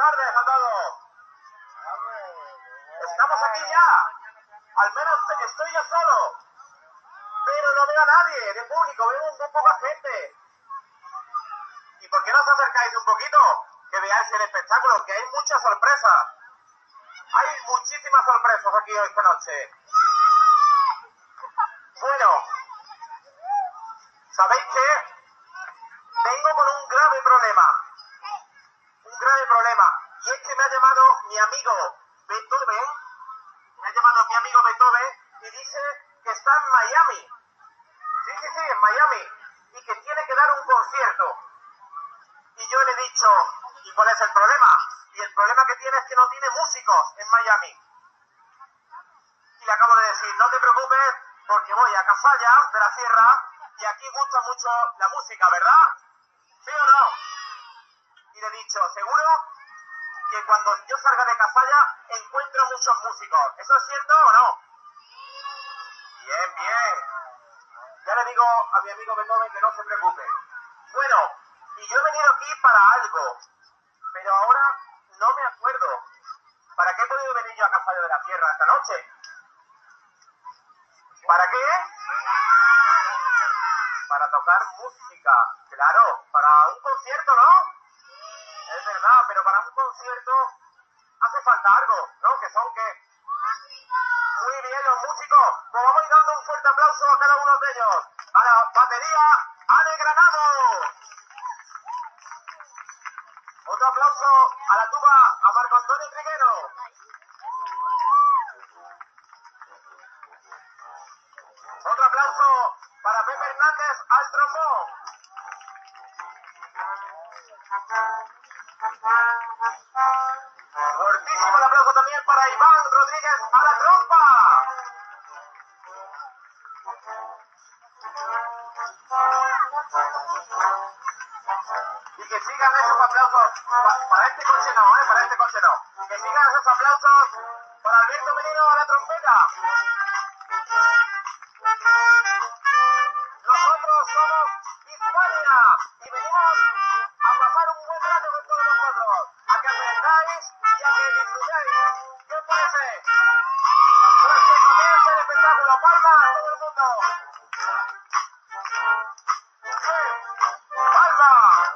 tardes a todos. Estamos aquí ya. Al menos estoy yo solo. Pero no veo a nadie de público, veo muy poca gente. ¿Y por qué no os acercáis un poquito? Que veáis el espectáculo, que hay muchas sorpresas. Hay muchísimas sorpresas aquí hoy esta noche. Bueno, ¿sabéis qué? Vengo con un grave problema. Un grave problema. Y es que me ha llamado mi amigo Beethoven. Me ha llamado mi amigo Beethoven y dice que está en Miami. Sí, en Miami. Y que tiene que dar un concierto. Y yo le he dicho, ¿y cuál es el problema? Y el problema que tiene es que no tiene músicos en Miami. Y le acabo de decir, no te preocupes, porque voy a Casalla de la Sierra y aquí gusta mucho la música, ¿verdad? ¿Sí o no? Y le he dicho, ¿seguro? Que cuando yo salga de Casalla encuentro muchos músicos. ¿Eso es cierto o no? Bien, bien. Ya le digo a mi amigo Beethoven que no se preocupe. Bueno, y yo he venido aquí para algo, pero ahora no me acuerdo. ¿Para qué he podido venir yo a Casalla de la Sierra esta noche? ¿Para qué? Para tocar música, claro, para un concierto, ¿no? Es verdad, pero para un concierto hace falta algo, ¿no? Que son que... Muy bien, los músicos, pues vamos a ir dando un fuerte aplauso a cada uno de ellos. A la batería, Ale Granado. Otro aplauso a la tuba, a Marco Antonio Triguero. Otro aplauso para Pepe Hernández al trombón. Fortísimo el aplauso también para Iván Rodríguez a la trompa. Y que sigan esos aplausos para este coche no, para este coche no. Que sigan esos aplausos para Alberto Menino a la trompeta. Nosotros somos Hispania y venimos a pasar un buen rato con todos vosotros, a que aprendáis y a que disfrutéis. ¿Qué os parece? Pues que comience el espectáculo. ¡Palmas a todo el mundo! ¡Sí! ¡Palmas!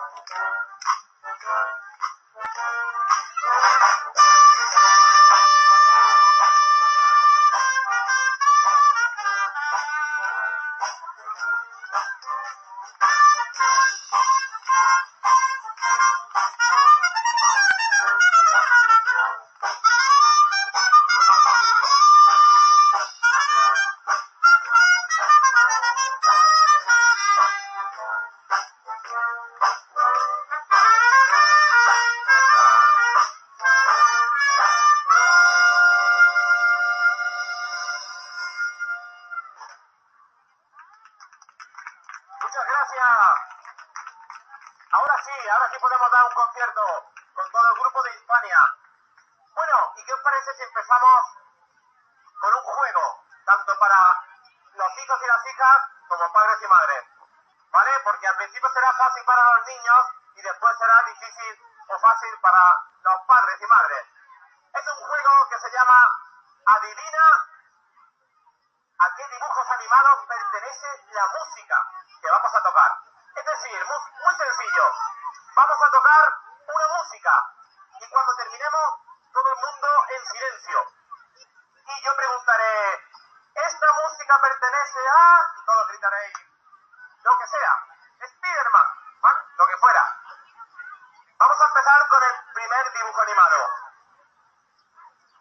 Muchas gracias. Ahora sí podemos dar un concierto con todo el grupo de Hispania. Bueno, ¿y qué os parece si empezamos con un juego, tanto para los hijos y las hijas como padres y madres? ¿Vale? Porque al principio será fácil para los niños y después será difícil o fácil para los padres y madres. Es un juego que se llama Adivina a qué dibujos animados pertenece la música que vamos a tocar. Es decir, muy sencillo. Vamos a tocar una música y cuando terminemos todo el mundo en silencio. Y yo preguntaré, ¿esta música pertenece a...? Y todos gritaréis lo que sea. Spiderman, ¿vale? Lo que fuera. Vamos a empezar con el primer dibujo animado.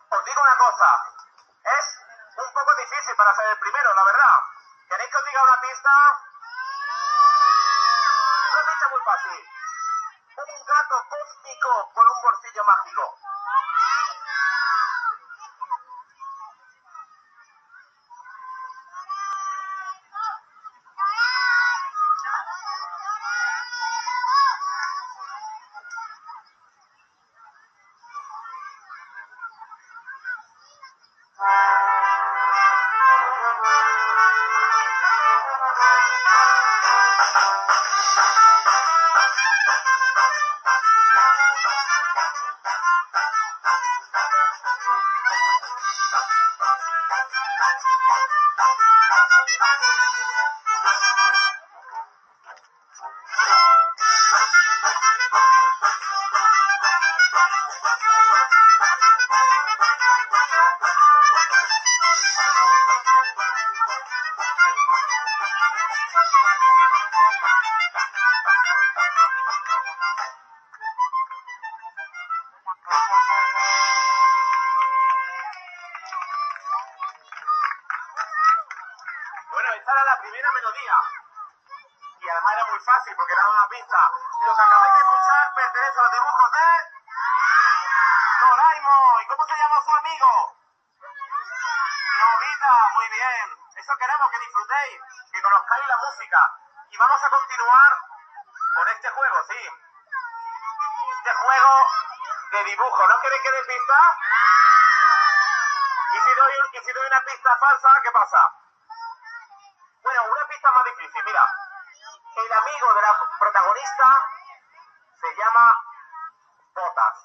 Os digo una cosa, es un poco difícil para ser el primero, la verdad. ¿Queréis que os diga una pista? Una pista muy fácil. Un gato cósmico con un bolsillo mágico. Bueno, esta era la primera melodía. Y además era muy fácil porque era una pista. Los que acabáis de escuchar pertenecen a los dibujos de Doraemon. ¿Y cómo se llama su amigo? Novita, muy bien. Eso queremos, que disfrutéis, que conozcáis la música. Y vamos a continuar con este juego, sí. Este juego de dibujo. ¿No queréis que dé pista? Y si doy una pista falsa, ¿qué pasa? Bueno, una pista más difícil, mira. El amigo de la protagonista se llama Botas.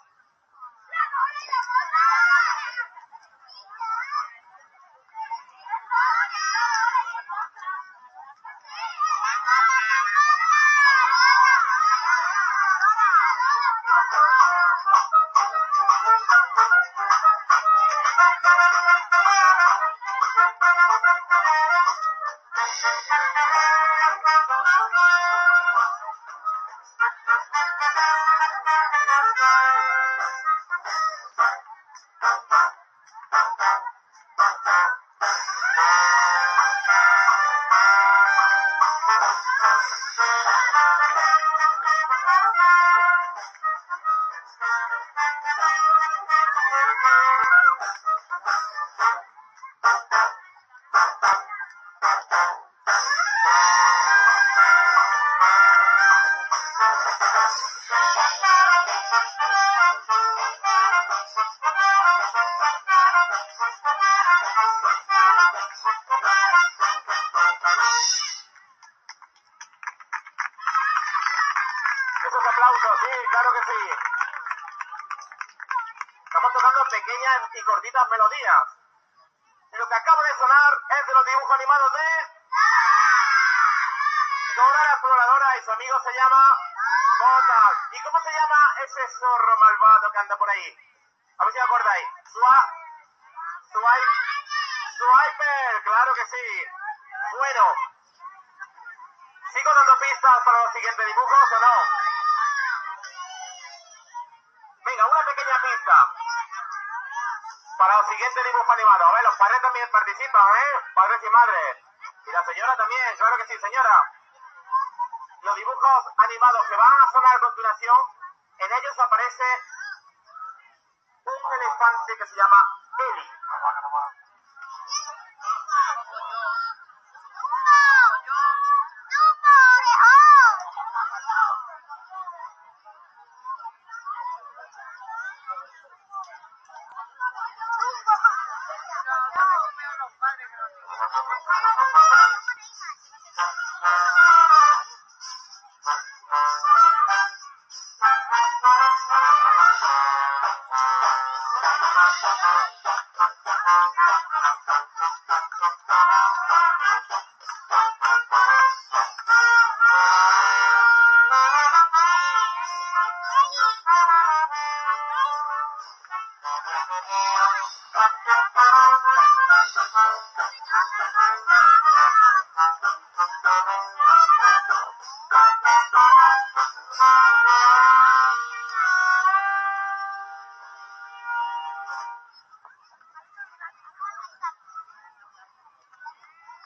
Esos aplausos, sí, claro que sí. Estamos tocando pequeñas y cortitas melodías. Lo que acaba de sonar es de los dibujos animados de Dora la Exploradora y su amigo se llama Botas. ¿Y cómo se llama ese zorro malvado que anda por ahí? A ver si os acordáis. Swiper, claro que sí. Bueno, ¿sigo dando pistas para los siguientes dibujos o no? Venga, una pequeña pista para los siguientes dibujos animados. A ver, los padres también participan, ¿eh? Padres y madres. Y la señora también, claro que sí, señora. Los dibujos animados que van a sonar a continuación, en ellos aparece un elefante que se llama Eli.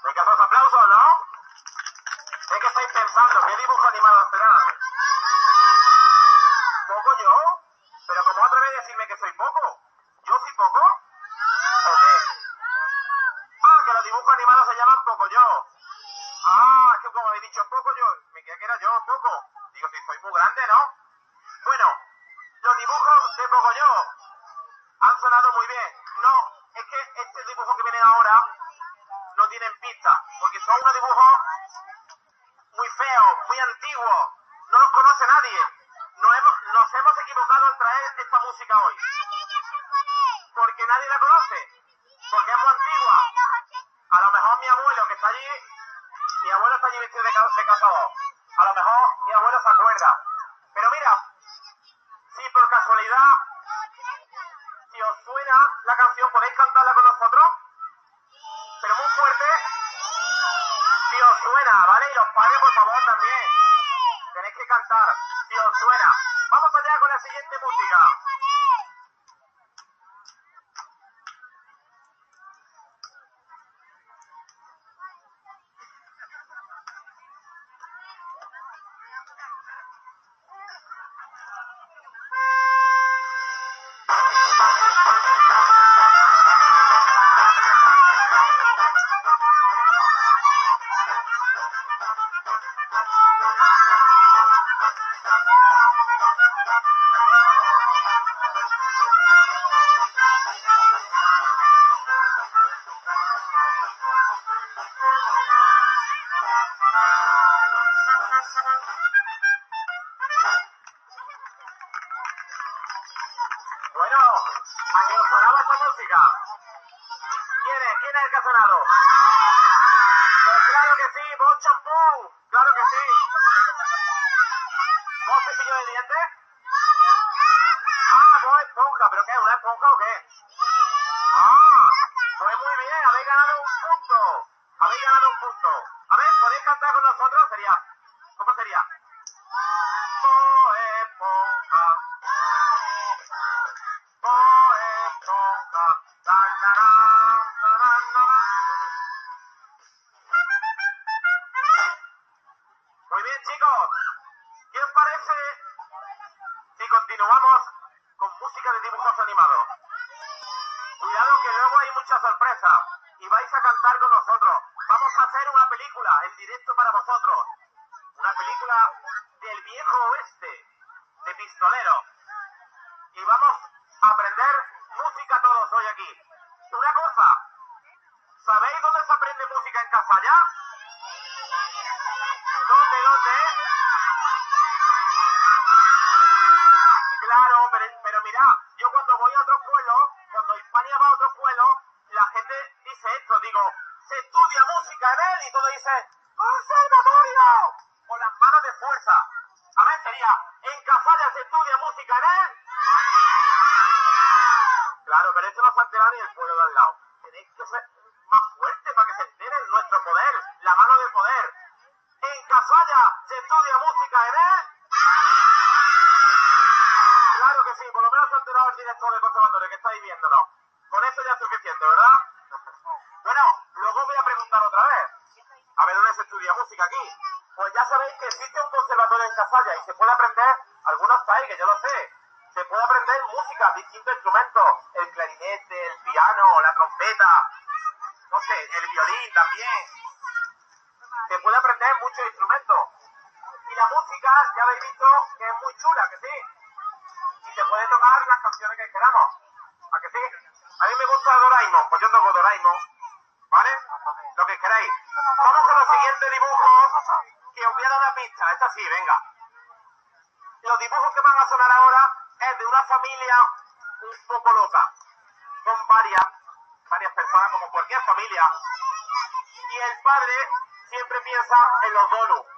Venga, los aplausos, ¿no? Sé que estáis pensando, ¿qué dibujo animado será? ¿Poco yo? Pero ¿cómo atrevéis a decirme que soy poco? ¿Yo soy poco? ¿O qué? Ah, que los dibujos animados se llaman Poco Yo. Ah, es que como habéis dicho Poco Yo, me creía que era yo poco. Digo, si soy muy grande, ¿no? Bueno, los dibujos de Poco Yo han sonado muy bien. No, es que este dibujo que viene ahora no tienen pista, porque son unos dibujos muy feos, muy antiguos. No los conoce nadie. Nos hemos equivocado al traer esta música hoy. Porque nadie la conoce. Porque es muy antigua. A lo mejor mi abuelo que está allí, mi abuelo está allí vestido de cazador. A lo mejor mi abuelo se acuerda. Pero mira, si por casualidad verdad, si os suena la canción, ¿podéis cantarla con nosotros? Pero muy fuerte. Si os suena, ¿vale? Y los padres, por favor, también. Tenéis que cantar. Si os suena. Vamos allá con la siguiente música. Bueno, ¿a qué os sonaba esta música? ¿Quién es? ¿Quién es el que ha sonado? Pues claro que sí, Bob Champú. Claro que sí. ¿Bob Cepillo de dientes? Ah, Bob Esponja. ¿Pero qué? ¿Una esponja o qué? Ah, pues muy bien, habéis ganado un punto. Habéis ganado un punto. A ver, ¿podéis cantar con nosotros? Sería, ¿cómo sería? Bob Esponja. Bob Esponja. Tan, tarán, tarán, tarán. Muy bien, chicos. ¿Qué os parece si continuamos con música de dibujos animados? Cuidado que luego hay mucha sorpresa y vais a cantar con nosotros. Vamos a hacer una película en directo para vosotros. Una película del viejo oeste, de pistoleros. Y vamos a aprender música todos hoy aquí. Una cosa, ¿sabéis dónde se aprende música en casa ya? ¿Dónde? Claro, pero mirad, yo cuando voy a otros pueblos, cuando Hispania va a otros pueblos, la gente dice esto, digo, se estudia música en él y todo dice, ¡José Memoria! Con las manos de fuerza. A ver, sería, ¿en Casalla se estudia música en él? Claro, pero esto no se ha enterado ni el pueblo de al lado. Tenéis que ser más fuerte para que se enteren nuestro poder, la mano de poder. ¿En Casalla se estudia música en él? Claro que sí, por lo menos se ha enterado el director del conservatorio que estáis viéndolo. Con eso ya es suficiente, ¿verdad? Bueno, luego voy a preguntar otra vez. A ver dónde se estudia música aquí. Pues ya sabéis que existe un conservatorio en Casalla y se puede aprender, algunos estáis, que yo lo sé, se puede aprender música, distintos instrumentos, el clarinete, el piano, la trompeta, no sé, el violín también. Se puede aprender muchos instrumentos. Y la música, ya habéis visto que es muy chula, que sí. Y se puede tocar las canciones que queramos. ¿A que sí? A mí me gusta Doraemon, pues yo toco Doraemon. ¿Vale? Lo que queráis. Vamos con los siguientes dibujos, que os voy a dar una pista. Esta sí, venga. Los dibujos que van a sonar ahora es de una familia un poco loca. Son varias personas, como cualquier familia. Y el padre siempre piensa en los donuts.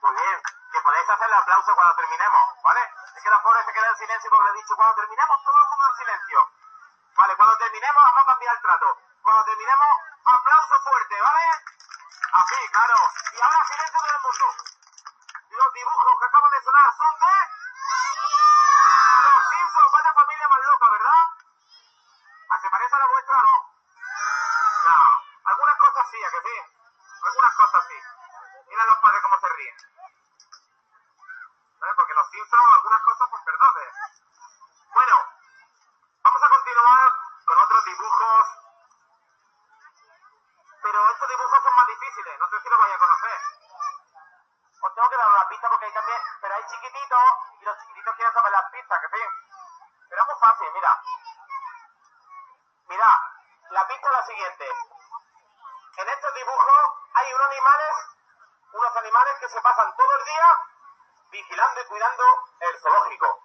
Muy bien, que podéis hacer el aplauso cuando terminemos, ¿vale? Es que los pobres se quedan en silencio porque le he dicho, cuando terminemos todo el mundo en silencio. Vale, cuando terminemos vamos a cambiar el trato. Cuando terminemos, aplauso fuerte, ¿vale? Así, claro. Y ahora silencio todo el mundo. Y los dibujos que acaban de sonar son de... Los Simpsons, vaya familia más loca, ¿verdad? ¿A se parece a la vuestra o no? No. Algunas cosas sí, ¿a que sí? Algunas cosas sí. Mira los padres cómo se ríen. ¿Sabes? Porque los Simpsons, algunas cosas son verdades. Bueno, vamos a continuar con otros dibujos. Pero estos dibujos son más difíciles. No sé si los vais a conocer. Os tengo que dar una pista porque hay también... Pero hay chiquititos y los chiquititos quieren saber las pistas, que sí. Pero es muy fácil, mira. Mira, la pista es la siguiente. En estos dibujos hay unos animales que se pasan todo el día vigilando y cuidando el zoológico.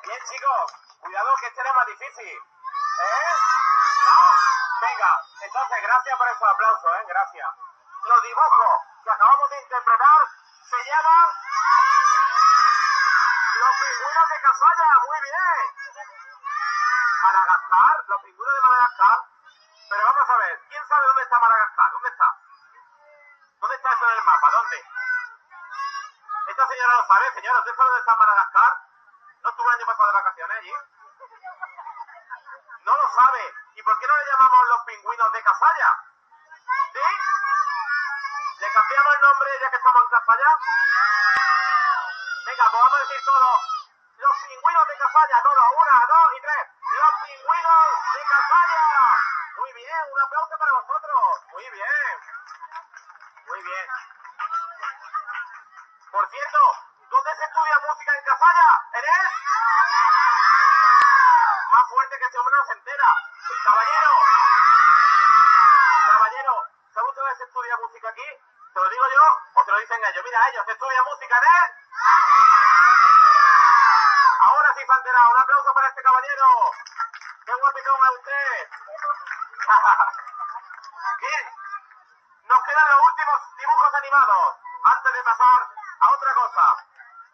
Bien, chicos, cuidado que este era más difícil. ¿Eh? ¿No? Venga, entonces gracias por esos aplausos, gracias. Los dibujos que acabamos de interpretar se llaman Los Pingüinos de Casalla. Muy bien. Madagascar, los pingüinos de Madagascar. Pero vamos a ver, ¿quién sabe dónde está Madagascar? ¿Dónde está? ¿Dónde está eso en el mapa? ¿Dónde? Esta señora lo sabe, señora. ¿Usted sabe dónde está Madagascar? ¿No estuvo el año pasado de vacaciones allí? No lo sabe. ¿Y por qué no le llamamos los pingüinos de Casalla? ¿Sí? ¿Le cambiamos el nombre ya que estamos en Casalla? Venga, pues vamos a decir todos. Los pingüinos de Casalla, todos. 1, 2 y 3. Los pingüinos de Casalla. Muy bien, un aplauso para vosotros. Muy bien. Muy bien. Por cierto, ¿dónde se estudia música en Casalla? ¿En él? Más fuerte que este hombre no se entera. Caballero. Caballero, ¿sabe usted dónde se estudia música aquí? ¿Te lo digo yo o te lo dicen ellos? Mira, ellos, se estudia música en él. Ahora sí se ha enterado. Un aplauso para este caballero. ¡Qué guapetón a usted! Bien, nos quedan los últimos dibujos animados antes de pasar a otra cosa.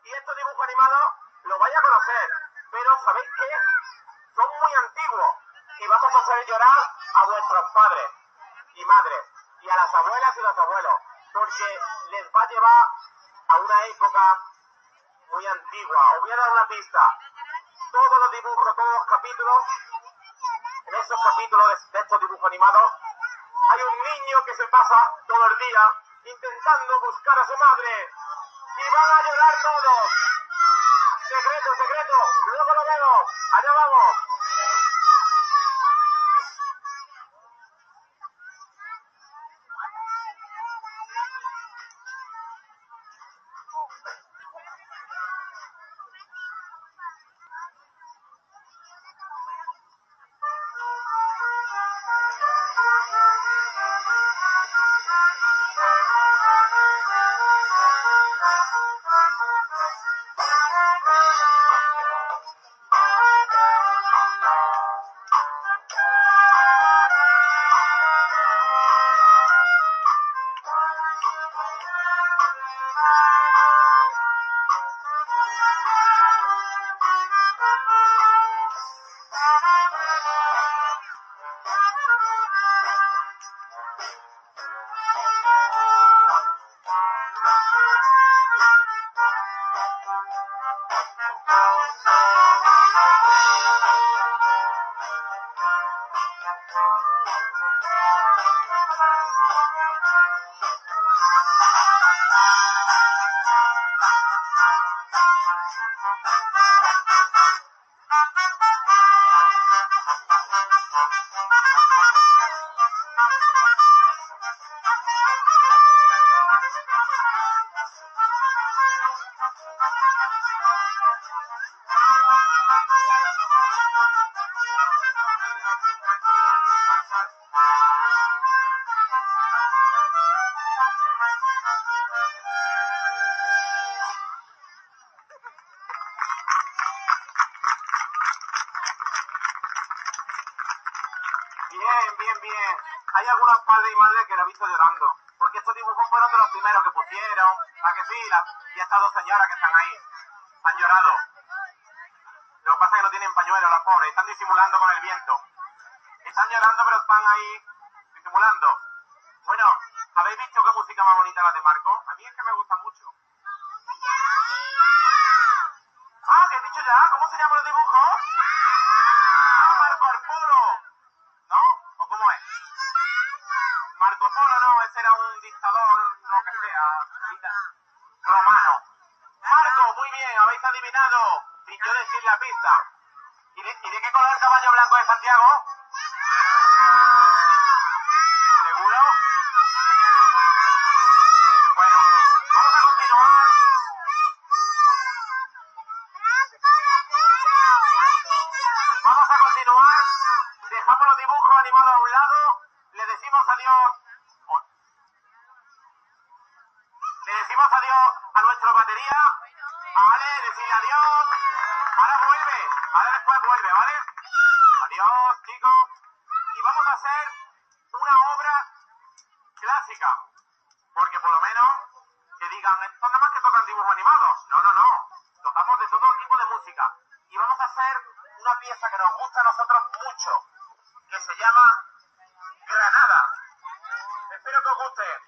Y estos dibujos animados los vais a conocer, pero ¿sabéis qué? Son muy antiguos y vamos a hacer llorar a vuestros padres y madres y a las abuelas y los abuelos, porque les va a llevar a una época muy antigua. Os voy a dar una pista. Todos los dibujos, todos los capítulos esos capítulos de estos dibujos animados, hay un niño que se pasa todo el día intentando buscar a su madre y van a llorar todos. Secreto, secreto, luego lo vemos, allá vamos. Bien, bien, bien. Hay algunos padres y madres que lo he visto llorando, porque estos dibujos fueron de los primeros que pusieron, a que sí, y estas dos señoras que están ahí han llorado. Lo que pasa es que no tienen pañuelos, las pobres, están disimulando con el viento. Están llorando, pero están ahí disimulando. Bueno, ¿habéis visto qué música más bonita la de Marco? A mí es que me gusta mucho. Ah, ¿qué he dicho ya? ¿Cómo se llama el dibujo? Ah, Marco Polo. ¿No? ¿O cómo es? Marco Polo no, ese era un dictador, lo que sea, romano. Marco, muy bien, habéis adivinado, sin yo decir la pista. ¿Y de qué color el caballo blanco de Santiago? ¿Seguro? Bueno, vamos a continuar. Vamos a continuar. Dejamos los dibujos animados a un lado. Le decimos adiós. Le decimos adiós a nuestra batería. A Ale, decirle adiós. Ahora vuelve. Ahora después vuelve, ¿vale? Adiós, chicos. Y vamos a hacer una obra clásica. Porque por lo menos que digan, esto nada más que tocan dibujos animados. No, no, no. Tocamos de todo tipo de música. Y vamos a hacer una pieza que nos gusta a nosotros mucho, que se llama Granada. Espero que os guste.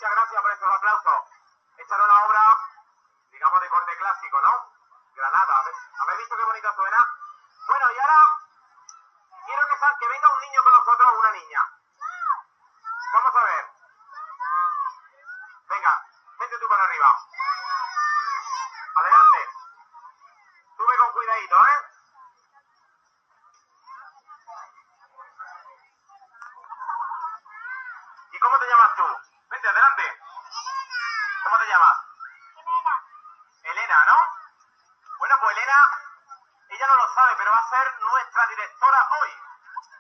Muchas gracias por estos aplausos. Esta era una obra, digamos, de corte clásico, ¿no? Granada. ¿Habéis visto qué bonita suena? Bueno, y ahora quiero que venga un niño con nosotros o una niña. Vamos a ver. Venga, vete tú para arriba. Adelante. Sube con cuidadito, ¿eh? ¿Y cómo te llamas tú? Vente, adelante. ¿Cómo te llamas? Elena, ¿no? Bueno, pues Elena, ella no lo sabe, pero va a ser nuestra directora hoy.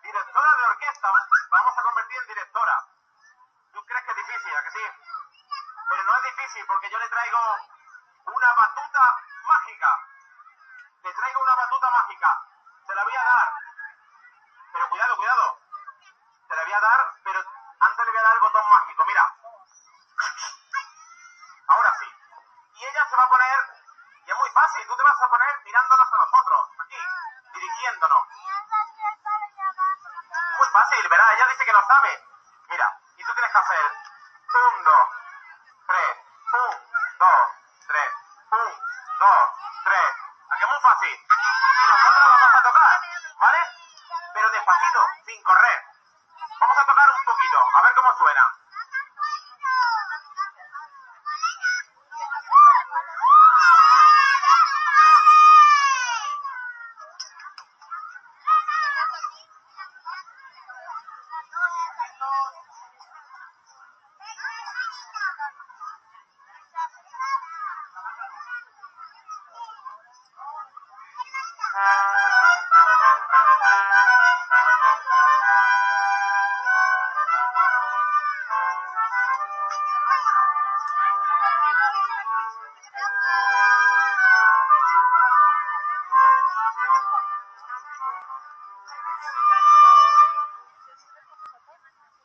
Directora de orquesta. Vamos a convertir en directora. ¿Tú crees que es difícil, a que sí? Pero no es difícil porque yo le traigo una batuta mágica. Le traigo una batuta mágica. Se la voy a dar. Pero cuidado, cuidado. Se la voy a dar, pero antes le voy a dar el botón mágico. Mira. Ahora sí. Y ella se va a poner, y es muy fácil, tú te vas a poner mirándonos a nosotros, aquí, dirigiéndonos. Muy fácil, verás, ella dice que lo sabe. Mira, y tú tienes que hacer 1, 2, 3, 1, 2, 3, 1, 2, 3. Aquí es muy fácil. Y nosotros vamos a tocar, ¿vale? Pero despacito, sin correr. Vamos a tocar un poquito, a ver cómo suena.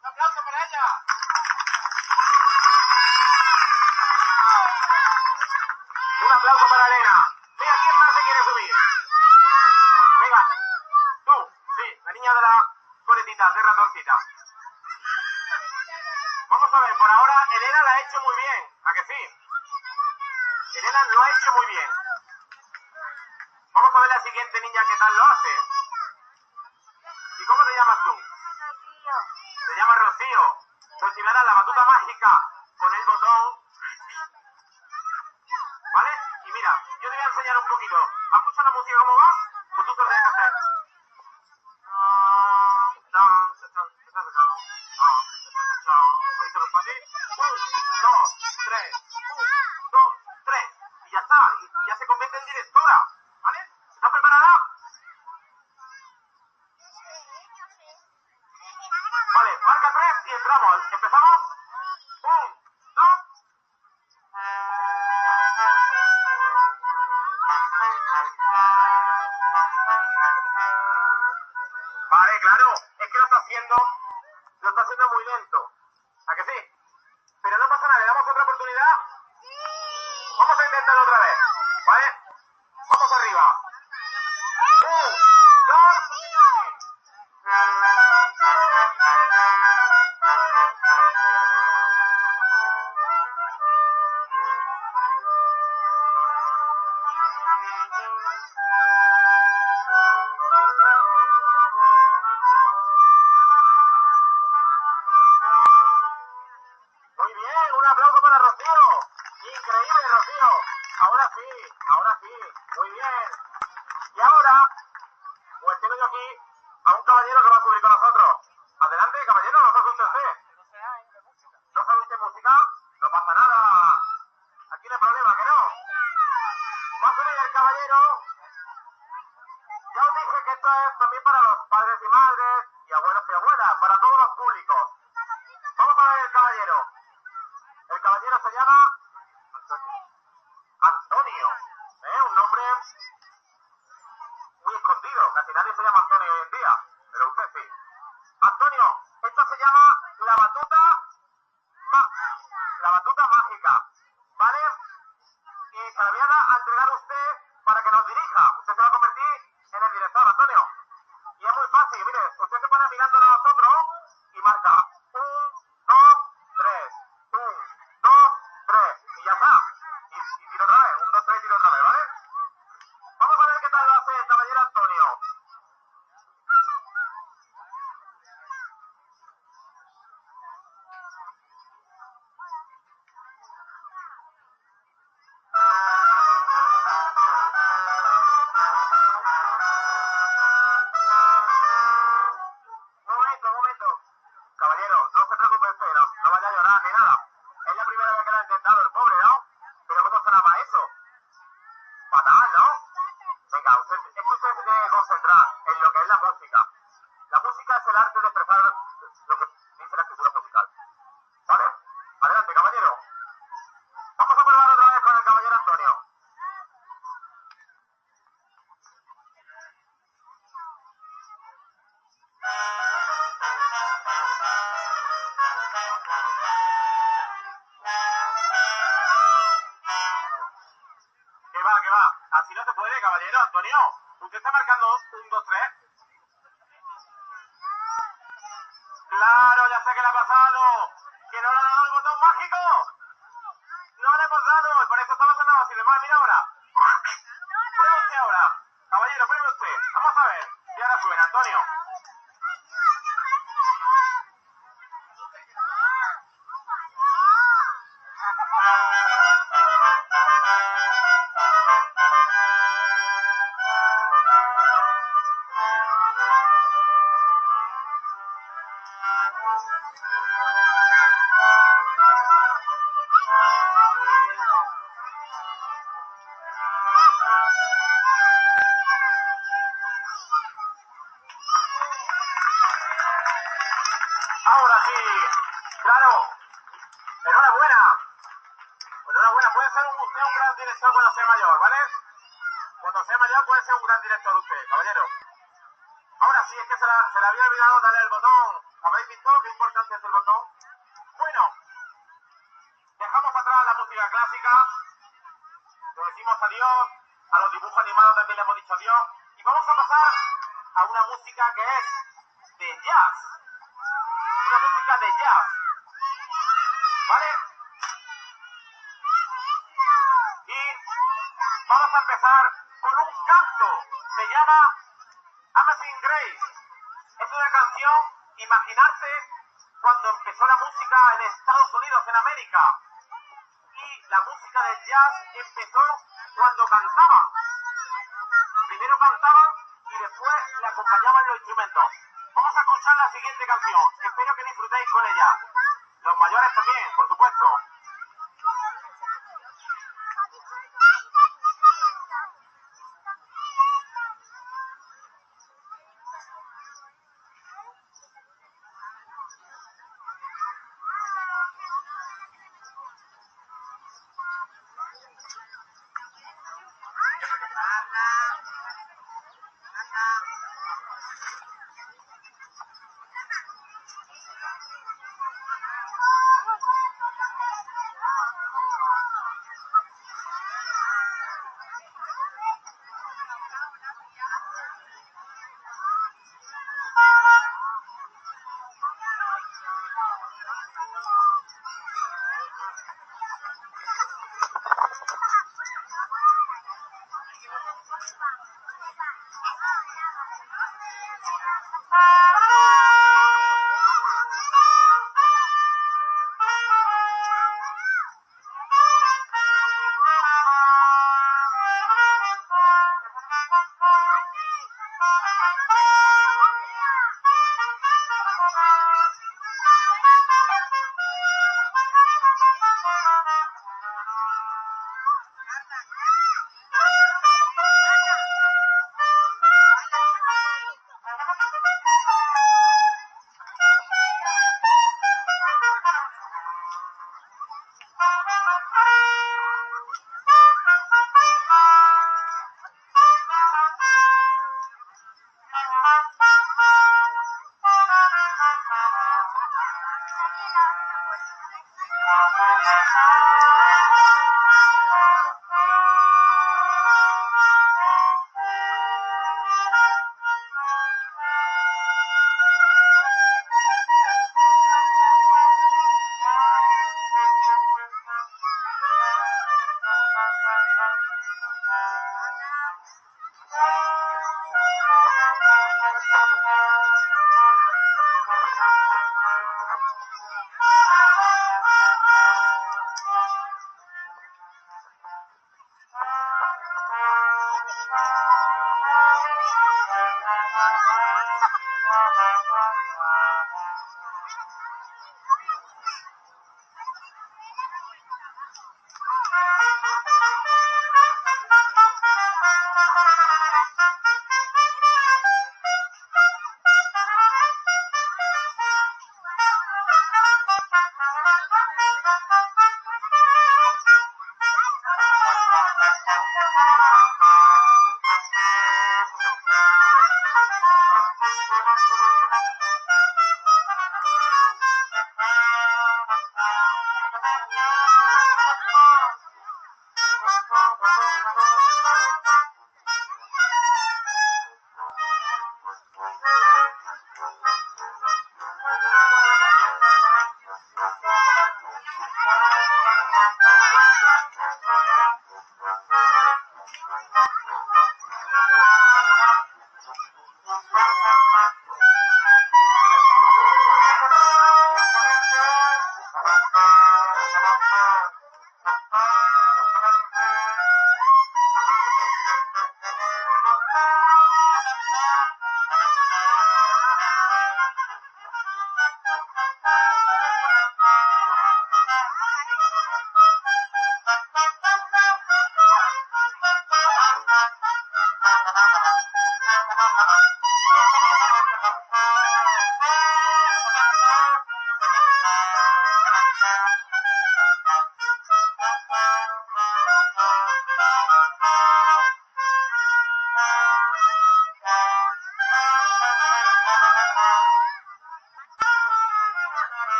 ¡Un aplauso para ella! Un aplauso para Elena. Venga, ¿quién más se quiere subir? Venga, tú, sí, la niña de la coletita, de ratoncita. Vamos a ver, por ahora Elena la ha hecho muy bien, ¿a que sí? Elena lo ha hecho muy bien. Vamos a ver la siguiente niña qué tal lo hace. ¿Y cómo te llamas tú? Rocío. Se llama Rocío. Pues si me das la batuta mágica con el botón, ¿vale? Y mira, yo te voy a enseñar un poquito. ¿Has escuchado la música cómo va? Pues tú te lo tienes que hacer. ¿Bonito los pases? 1, 2, 3. 1, 2, 3. Y ya está. Y ya se convierte en directora. ¿Vale? ¿Estás preparada? Vale, marca 3. entramos. ¿Empezamos? 1, 2. Vale, claro, es que lo está haciendo muy lento. ¿A que sí? Pero no pasa nada, ¿le damos otra oportunidad? Vamos a intentarlo otra vez, ¿vale? Vamos arriba. 1, 2. Muy bien, un aplauso para Rocío. Increíble, Rocío. Ahora sí, muy bien. Y ahora, pues tengo yo aquí a un caballero que va a subir con nosotros. Adelante, caballero, no se asuste usted. ¿No sabe usted música? No pasa nada. Aquí no hay problema, ¿que no? Va a subir el caballero. Ya os dije que esto es también para los padres y madres, y abuelos y abuelas, para todos los públicos. Vamos a ver el caballero. El caballero se llama Antonio. Un nombre muy escondido. Casi nadie se llama Antonio hoy en día, pero usted sí. Antonio, esto se llama la batuta mágica, ¿vale? Y se la voy a entregar a usted para que nos dirija. Usted se va a convertir en el director, Antonio. Y es muy fácil, mire, usted se pone mirándonos a nosotros y marca 1, 2, 3, 1, 2, 3, y ya está. Y tiro otra vez, 1, 2, 3 y tiro otra vez, ¿vale? Vamos a ver qué tal lo hace el caballero Antonio. Un momento. Caballero, no se preocupe usted, no vaya a llorar ni nada. Es la primera vez que lo ha intentado el pobre, ¿no? Pero ¿cómo sonaba eso? Fatal, ¿no? Venga, es que usted se tiene que concentrar en lo que es la música. La música es el arte de expresar lo que dice la escritura musical. ¿Vale? Adelante, caballero. Vamos a probar otra vez con el caballero Antonio. Que va. Así no se puede, caballero Antonio. Usted está marcando 1, 2, 3. Claro, ya sé que le ha pasado. ¿Que no le ha dado el botón mágico? No le hemos dado, y por eso estaba sonando así de mal. Mira ahora. Pruebe usted ahora. Caballero, pruebe usted. Vamos a ver. Y ahora suena, Antonio. Ahora sí. Claro. Enhorabuena. Enhorabuena. Puede ser usted un gran director cuando sea mayor, ¿vale? Cuando sea mayor puede ser un gran director usted, caballero. Ahora sí, es que se le había olvidado darle el botón. ¿Habéis visto qué importante es el botón? Bueno, dejamos atrás la música clásica. Le decimos adiós. A los dibujos animados también le hemos dicho adiós. Y vamos a pasar a una música que es de jazz. Una música de jazz. ¿Vale? Y vamos a empezar con un canto. Se llama Amazing Grace. Es una canción, imaginarse cuando empezó la música en Estados Unidos, en América. Y la música del jazz empezó cuando cantaban. Primero cantaban y después le acompañaban los instrumentos. Vamos a escuchar la siguiente canción. Espero que disfrutéis con ella. Los mayores también, por supuesto.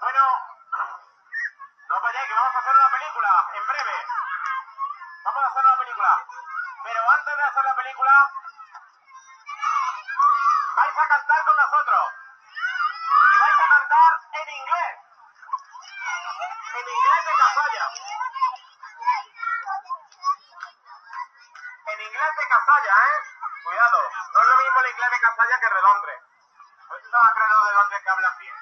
Bueno, no vayáis, que vamos a hacer una película en breve. Vamos a hacer una película. Pero antes de hacer la película, vais a cantar con nosotros. Y vais a cantar en inglés. En inglés de Casalla. En inglés de Casalla, ¿eh? Cuidado, no es lo mismo el inglés de Casalla que el de Londres. Estos acreedores de Londres que hablan bien.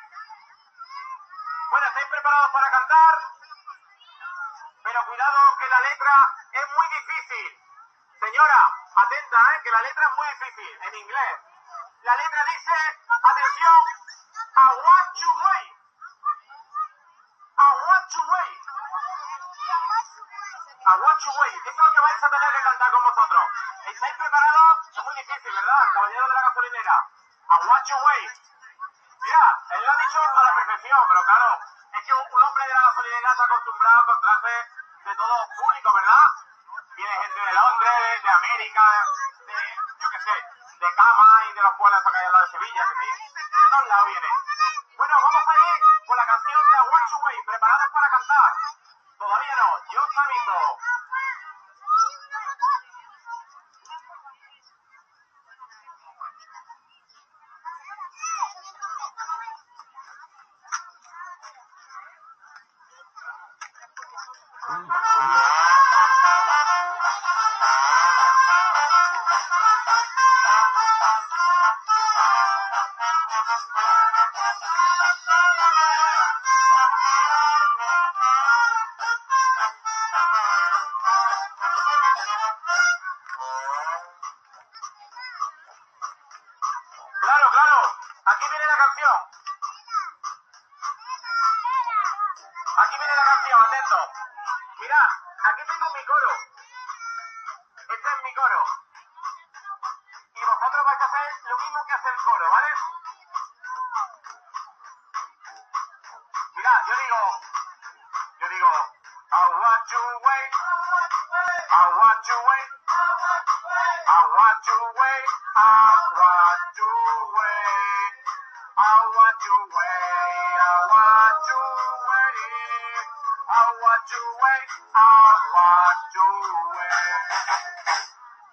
Bueno, ¿estáis preparados para cantar? Pero cuidado que la letra es muy difícil. Señora, atenta, que la letra es muy difícil, en inglés. La letra dice, atención, I want to wait. I want to wait. I want to wait. Eso es lo que vais a tener que cantar con vosotros. ¿Estáis preparados? Es muy difícil, ¿verdad? Caballero de la gasolinera. I want to wait. Mira, él lo ha dicho a la perfección, pero claro, es que un hombre de la gasolinera está acostumbrado a encontrarse de todo público, ¿verdad? Viene gente de Londres, de América, de, yo qué sé, de Cama y de los pueblos acá al lado de Sevilla, que sí, de todos lados viene. Bueno, vamos a ir con la canción de I Want to Wait, preparados para cantar. Todavía no, yo os aviso. Claro, claro, aquí viene la canción. Aquí viene la canción, atento. Mirad, aquí tengo mi coro. Este es mi coro. Y vosotros vais a hacer lo mismo que hace el coro, ¿vale? Mirad, yo digo, I want to wait, I want to wait, I want to wait, I want to wait, I want to wait, I want to Aguachue, aguachue.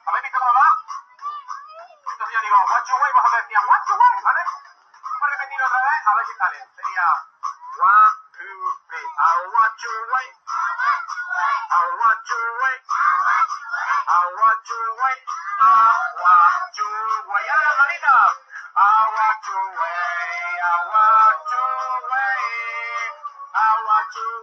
¿Habéis visto cómo va? Entonces yo digo, aguachue, vosotros decían, aguachue, ¿vale? Vamos a repetir otra vez, a ver si sale. Sería, 1, 2, 3, aguachue, aguachue, aguachue, aguachue. Y ahora las manitas. Aguachue, aguachue, aguachue.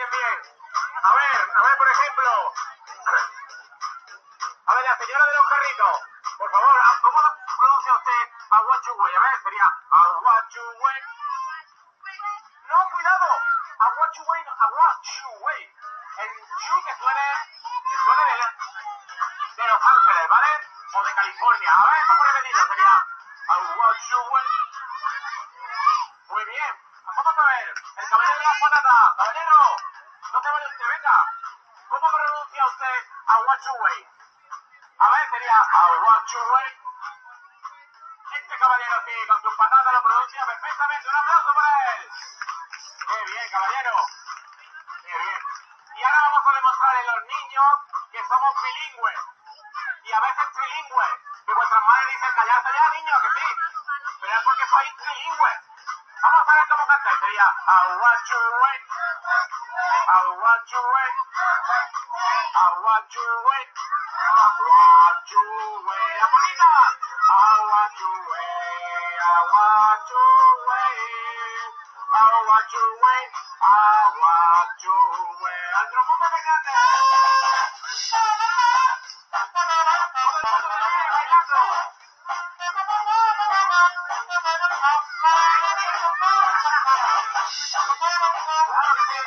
Bien. A ver, por ejemplo. A ver, la señora de los carritos. Por favor, ¿cómo pronuncia usted aguachue? A ver, sería aguachue. No, cuidado. Aguachue, no, aguachue. El chu que suene de Los Ángeles, ¿vale? O de California. A ver, vamos a repetirlo. Sería aguachue. Muy bien. Vamos a ver. El caballero de las patatas. Caballero. No se vaya usted, venga. ¿Cómo pronuncia usted aguachue? A ver, sería aguachue. Este caballero sí, con sus patatas lo pronuncia perfectamente. Un aplauso para él. Qué bien, caballero. Qué bien. Y ahora vamos a demostrar a los niños que somos bilingües. Y a veces trilingües. Que vuestras madres dicen, callarse ya, niños, que sí. Pero es porque sois trilingües. Vamos a ver cómo cantáis. Sería aguachue. Aguachue. Aguachue. Aguachue. La bonita. Aguachue. Aguachue. Aguachue. Aguachue. Al trombón de grande. Bailando. Claro que sí.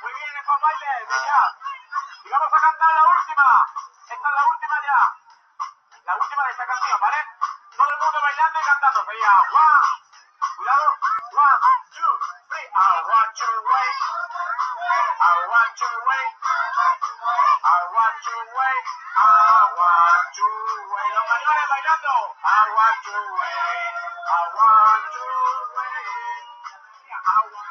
Muy bien, estos bailes de ya. Y vamos a cantar la última. Esta es la última ya. La última de esta canción, ¿vale? Todo el mundo bailando y cantando. Sería one. Cuidado. 1, 2, 3. Aguachue. Aguachue. Aguachue. Aguachue. Los mayores bailando. Aguachue. Aguachue. Aguachue.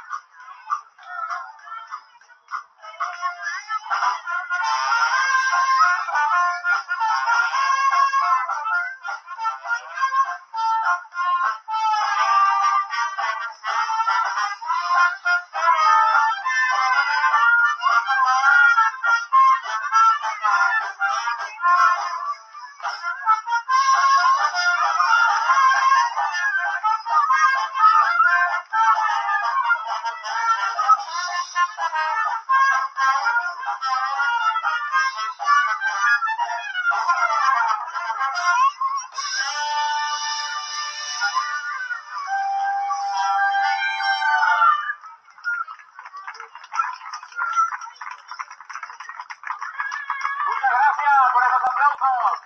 Muchas gracias por esos aplausos.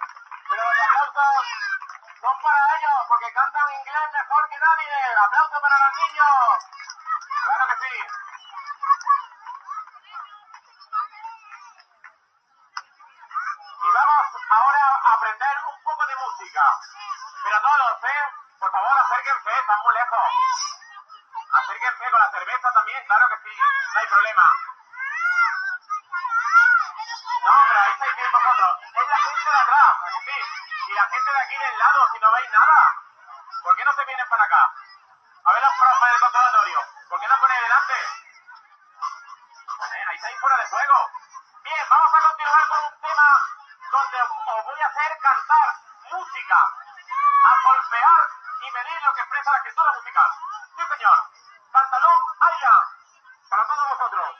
Pero los aplausos son para ellos porque cantan inglés mejor que nadie. Aplausos para los niños. Claro que sí. Y vamos ahora a aprender un poco de música. Pero todos, por favor, acérquense, están muy lejos. Acérquense con la cerveza también, claro que sí, no hay problema. No, pero ahí aquel lado si no veis nada? ¿Por qué no se vienen para acá? A ver los profes del conservatorio. ¿Por qué no ponéis delante? Ahí estáis fuera de juego. Bien, vamos a continuar con un tema donde os voy a hacer cantar música, a golpear y medir lo que expresa la escritura musical. Sí, señor. Pantalón, aria, para todos vosotros.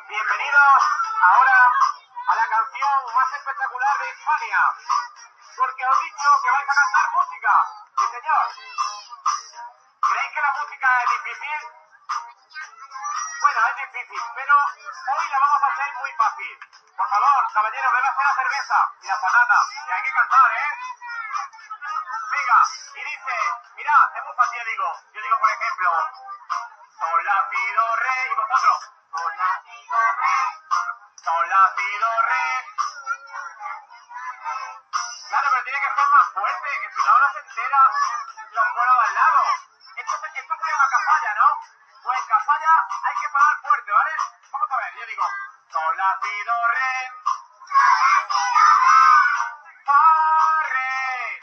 Bienvenidos ahora a la canción más espectacular de Hispania, porque os he dicho que vais a cantar música. Sí, señor. ¿Creéis que la música es difícil? Bueno, es difícil, pero hoy la vamos a hacer muy fácil. Por favor, caballeros, bébase la cerveza y la patata, que hay que cantar, ¿eh? Venga, y dice, mira, es muy fácil, yo digo, por ejemplo, sol, la, si, do, re, y vosotros, sol, la, si, do, re, sol, la, si, do, re. Claro, pero tiene que ser más fuerte, que si no ahora se entera los coros al lado. Esto se llama cazalla, ¿no? Pues en cazalla hay que parar fuerte, ¿vale? Vamos a ver, yo digo, sol, la, si, do, re, fa, re,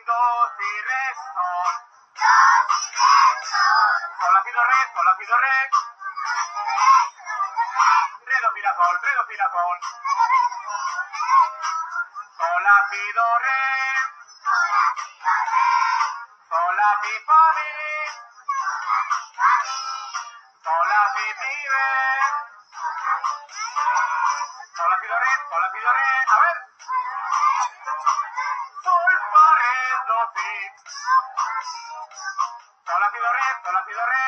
do, si, re, sol, sol, la, si, do, re, sol, la, si, do, re, re, do, si, la, sol, re, do, si, la, sol, sol, la, si, do, re, sol, la, si, fa, mi, sol, la, si, mi, re, sol, la, si, do, re, sol, la, si, do, re, a ver, sol, fa, re, do, si, sol, la, si, do, re, sol, la, si, do, re.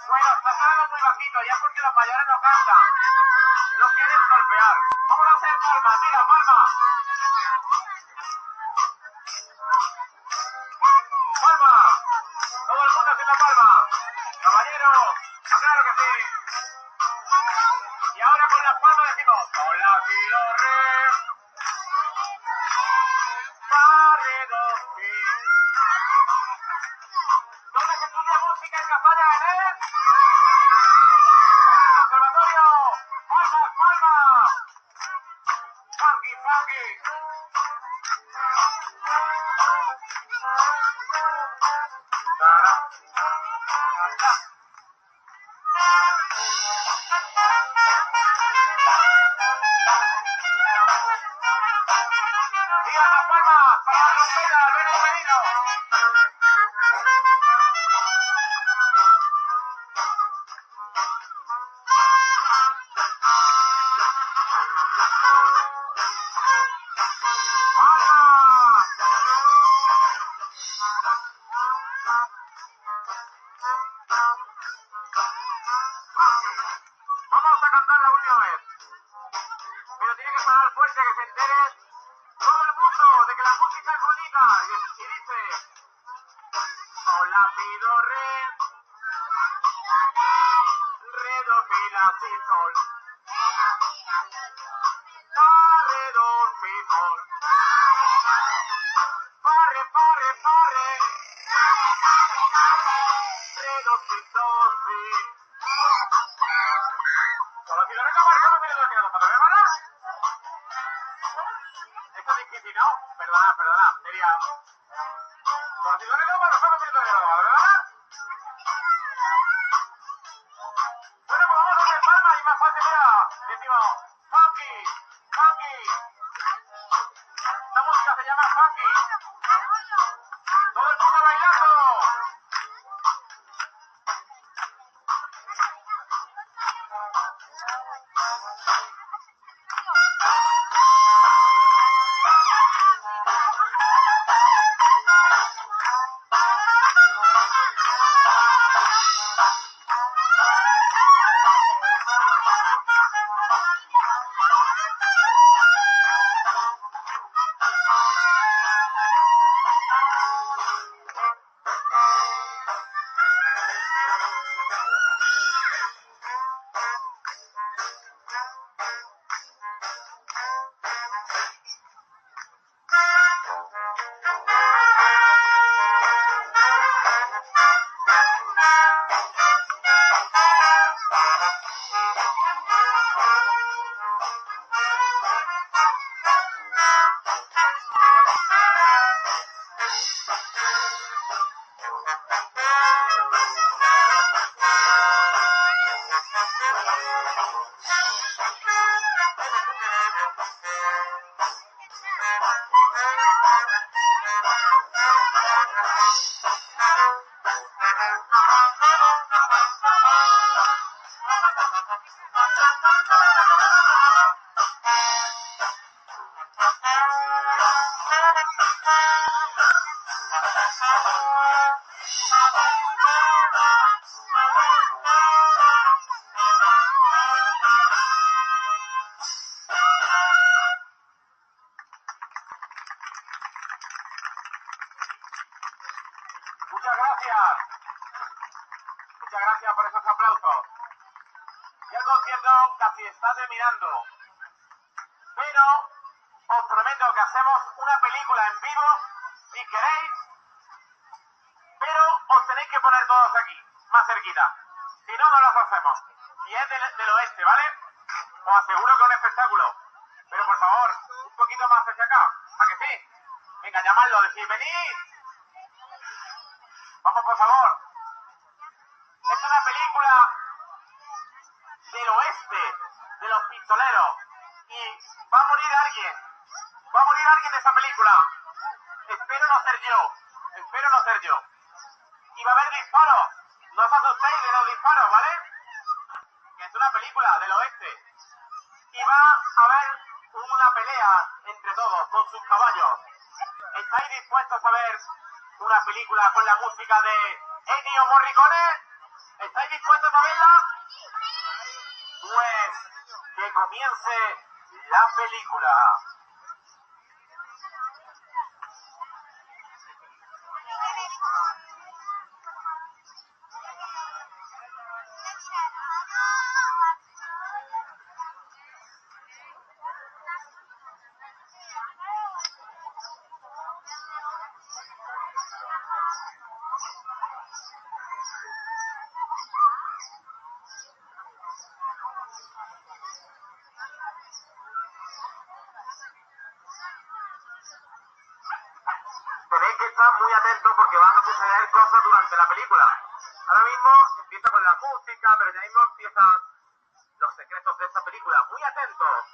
Bueno, está sonando muy bajito, ya porque los mayores no cantan, no quieren golpear. Vamos a hacer palmas, mira, palmas. Palma, todo el mundo haciendo palma. Caballero, claro que sí. Y ahora con las palmas decimos, sol, la, si, do, re, fa, re, do, si. ¿Dónde se estudia música en Cazalla, en el conservatorio? ¡Palmas, palmas! ¡Funky, funky! ¡Digan las palmas para la trompeta, Alberto Merino! ¡Palmas! Vamos a cantar la última vez. Pero tiene que sonar fuerte, que se entere todo el mundo de que la música es bonita. Y dice, sol, la, si, do, re, re, do, si, la, si, sol, fa, re, do, si, sol, fa, re, fa, re, fa, re, re, do, si, do, si, Conocido reclamar, ¿cómo me lo tirado para verla? Esto es difícil, ¿no? Perdona, sería... Conocido reclamar, ¿cómo me lo tirado para verla? Bueno, pues vamos a hacer palmas y más fácil era, decimos, funky, funky. Esta música se llama funky. Todo el mundo bailando. Muchas gracias. Muchas gracias por esos aplausos. Ya el concierto casi está terminando. Pero os prometo que hacemos una película en vivo, si queréis. Pero os tenéis que poner todos aquí, más cerquita. Si no, no las hacemos. Y es del oeste, ¿vale? Os aseguro que es un espectáculo. Pero por favor, un poquito más hacia acá. ¿A que sí? Venga, llamadlo, decid, venid. Vamos, por favor. Es una película del oeste, de los pistoleros. Y va a morir alguien. Va a morir alguien de esa película. Espero no ser yo. Espero no ser yo. Y va a haber disparos. No os asustéis de los disparos, ¿vale? Que es una película del oeste. Y va a haber una pelea entre todos, con sus caballos. ¿Estáis dispuestos a ver una película con la música de Ennio Morricone? ¿Estáis dispuestos a verla? Pues que comience la película. Tenéis que estar muy atentos porque van a suceder cosas durante la película. Ahora mismo empieza con la música, pero ya mismo empiezan los secretos de esta película. Muy atentos.